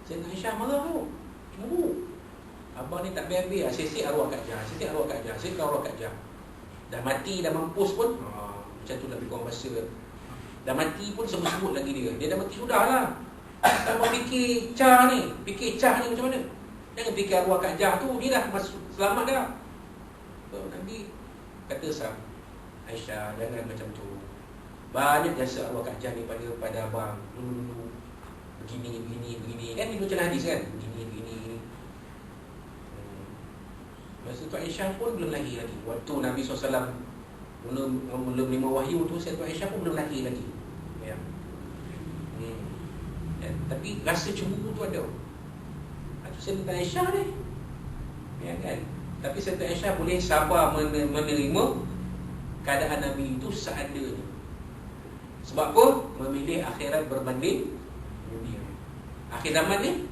Sayyidatina Aisyah marah tu, cemburu. Abang ni tak biar-biar, asyik arwah Kak Jah, asyik arwah Kak Jah, asyik arwah Kak Jah. Dah mati, dah mampus pun, macam tu Nabi korang bahasa. Dah mati pun sebut-sebut lagi dia. Dia dah mati sudah lah. Tak mau fikir Cah ni macam mana. Jangan fikir arwah Kak Jah tu, dia dah masuk, selamat dah. Nabi kata sah, Aisyah jangan macam tu. Banyak jasa arwah Kak Jah ni pada abang. Dulu begini kan, dia macam hadis kan, begini. Masa tu Aisyah pun belum lahir lagi. Waktu Nabi SAW belum menerima wahyu tu, Aisyah pun belum lahir lagi. Ya. Tapi rasa cemburu tu ada. Itu Sayyidatina Aisyah ni. Ya kan? Tapi Sayyidatina Aisyah boleh sabar menerima keadaan Nabi itu seadanya. Sebab apa? Memilih akhirat berbanding dunia. Akhir zaman ni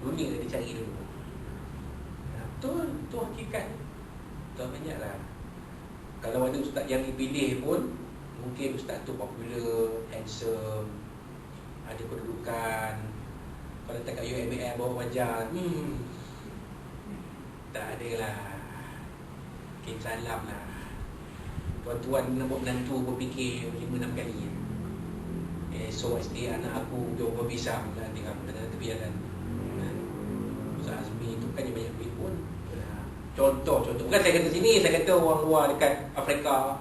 dunia dia cari dulu. Tu hakikat. Tu banyaklah. Kalau ada ustaz yang dipilih pun, mungkin ustaz tu popular, handsome, ada kedudukan. Kalau tak kat UML bawa wajah, tak ada lah. Mungkin salam lah. Tuan-tuan menantu berfikir 5-6 kali. So SD anak aku jauh berpisah lah, tinggal dengan tepi jalan. Ustaz Azmi tu kan dia banyak duit pun. Contoh. Bukan saya kata sini, saya kata orang luar dekat Afrika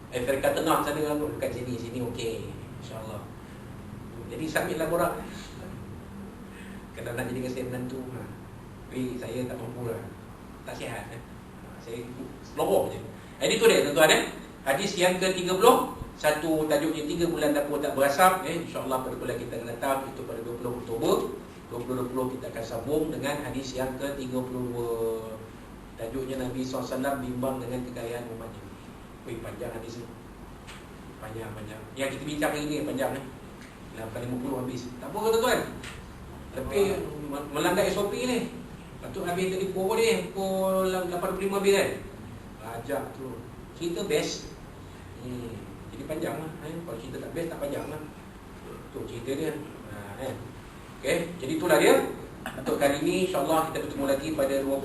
Tengah sana, dekat sini okey, insya-Allah. Jadi submit lah korang. Kalau nak jadi saya menantu, tapi saya tak mampu lah, tak sihat. Saya lorong je. Jadi tu dia tuan-tuan. Hadis yang ke-30, satu tajuknya 3 bulan dapur tak berasap. InsyaAllah pada bulan kita akan datang, itu pada 20 Oktober 2020 kita akan sambung dengan hadis yang ke-32. Tajuknya Nabi SAW bimbang dengan kekayaan umatnya. Panjang hadis ni, panjang. Yang kita bincang hari ni panjang 8.50 habis. Tak apa tuan-tuan, tapi melanggar SOP ni. Lepas tu habis tadi pukul ni, pukul 8.25 habis kan. Ajak tu cerita best. Jadi panjang lah. Kalau cerita tak best, tak panjang lah. Tu cerita dia. Okay, jadi itulah dia. Untuk kali ini insyaAllah kita bertemu lagi pada 20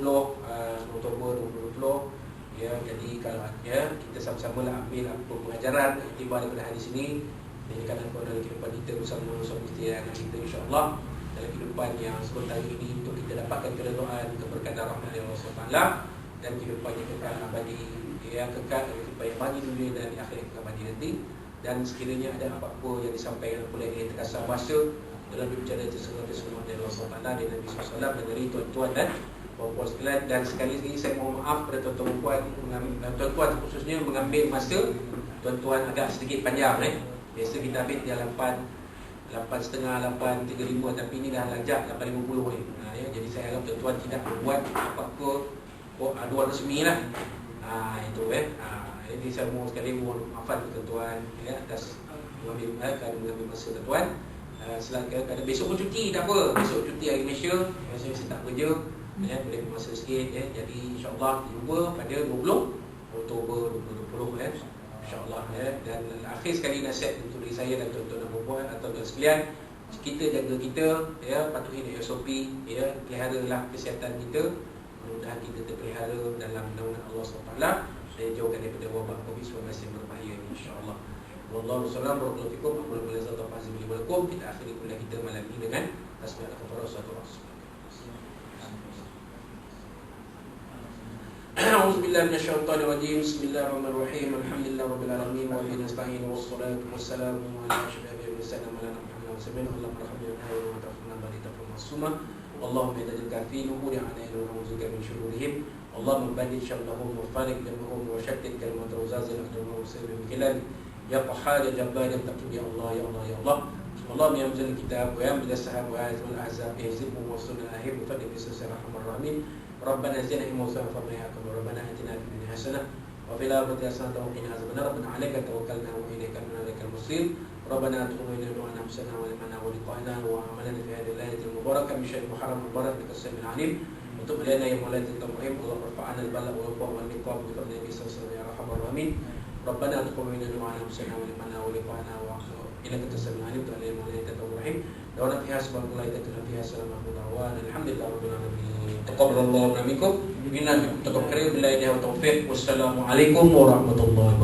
Oktober 2020. Ya, jadi kalau kita sama-sama lah ambil apa pengajaran tiba daripada hadis ini. Jadi kalau dalam kehidupan kita bersama suami isteri dan anak kita, insyaAllah dalam kehidupan yang sebentar ini, untuk kita dapatkan keredaan, keberkatan rahmat Allah SWT, dan kehidupan yang kekal abadi, kekal kehidupan yang bagi dunia dan akhirat abadi nanti. Dan sekiranya ada apa-apa yang disampaikan oleh dia terkasar bahasa, dalam berbicara semua dari Allah SWT dan Nabi SAW dan dari tuan-tuan dan puan-puan sekalian. Dan sekali lagi saya mohon maaf kepada tuan-tuan tuan-tuan khususnya mengambil masa tuan-tuan agak sedikit panjang. Biasa kita ambil dia 8.30, 8.35, tapi ini dah lajak 8.50 ni. Jadi saya harap tuan-tuan tidak membuat apa-apa aduan resmi lah. Itu jadi saya mohon sekali mohon maafan tuan-tuan atas mengambil masa tuan-tuan. Selagi besok pun cuti tak apa. Besok cuti hari Malaysia, saya tak kerja. Boleh masa sikit. Jadi insya-Allah jumpa pada 20 Oktober 2020 insya-Allah. Dan akhir sekali nasihat untuk diri saya dan tuan-tuan dan puan atau tuan sekalian, kita jaga kita, patuhi SOP, peliharalah kesihatan kita. Mudah-mudahan kita terpelihara dalam naungan Allah SWT dan jauhkan daripada wabak COVID-19 yang berbahaya ini insya-Allah. Wallahu a'lam bishawab. Aku boleh zat apa sini walakum. Kita akhiri kuliah kita malam ini dengan tasbih al-kafarah satu rasul. A'udzu billahi minasyaitonir rajim. Bismillahirrahmanirrahim. Alhamdulillahirabbil alamin wa bihi nasta'in wassalatu wassalamu ala asyrafil mursalin Muhammadin sallallahu alaihi wa sallam. Allahumma inna fi nuhuri alaina wa na'udzuka min shururihim. Allahumma baddil syamlahum wa farik jam'ahum wa shattit kalimatuhum wa zazil adrumahum sirrihim khilal. Ya Qahhar ya Jabbar ya Taqib ya Allah ya Allah ya Allah. Allahumma ya munzil kitab wa ya mudassahab wa ayatul ahzab ihzibhum wa sunnah ahib wa fadil bismillahir rahmanir rahim. Rabbana zidna ilma wa fahma ya akbar. Rabbana atina fid dunya hasanah wa fil akhirati hasanah wa qina azabannar. Rabbana 'alaika tawakkalna wa ilaika al masir. Rabbana taqabbal minna anfusana wa lana wa liqa'ana wa amalana fi hadhihi al-lailati al-mubarakah min syarri muharram mubarak bi tasmil alim. Untuk lana ya maulana tamrim Allah rafa'ana al-bala wa al-qa wa al-niqab bi fadli Nabi sallallahu alaihi wasallam ya arhamar rahimin. Rabbana taqabbal minna anfusana wa lana wa liqa'ana wa ilaika tasmil alim. Tu alayhi wa alayka tawrahim. Dawana fiha subhanallahi ta'ala fiha salamun wa alhamdulillahi rabbil alamin. Taqabbalallahu minkum innakum taqabbal billahi wa taufiq. Wassalamu alaikum warahmatullahi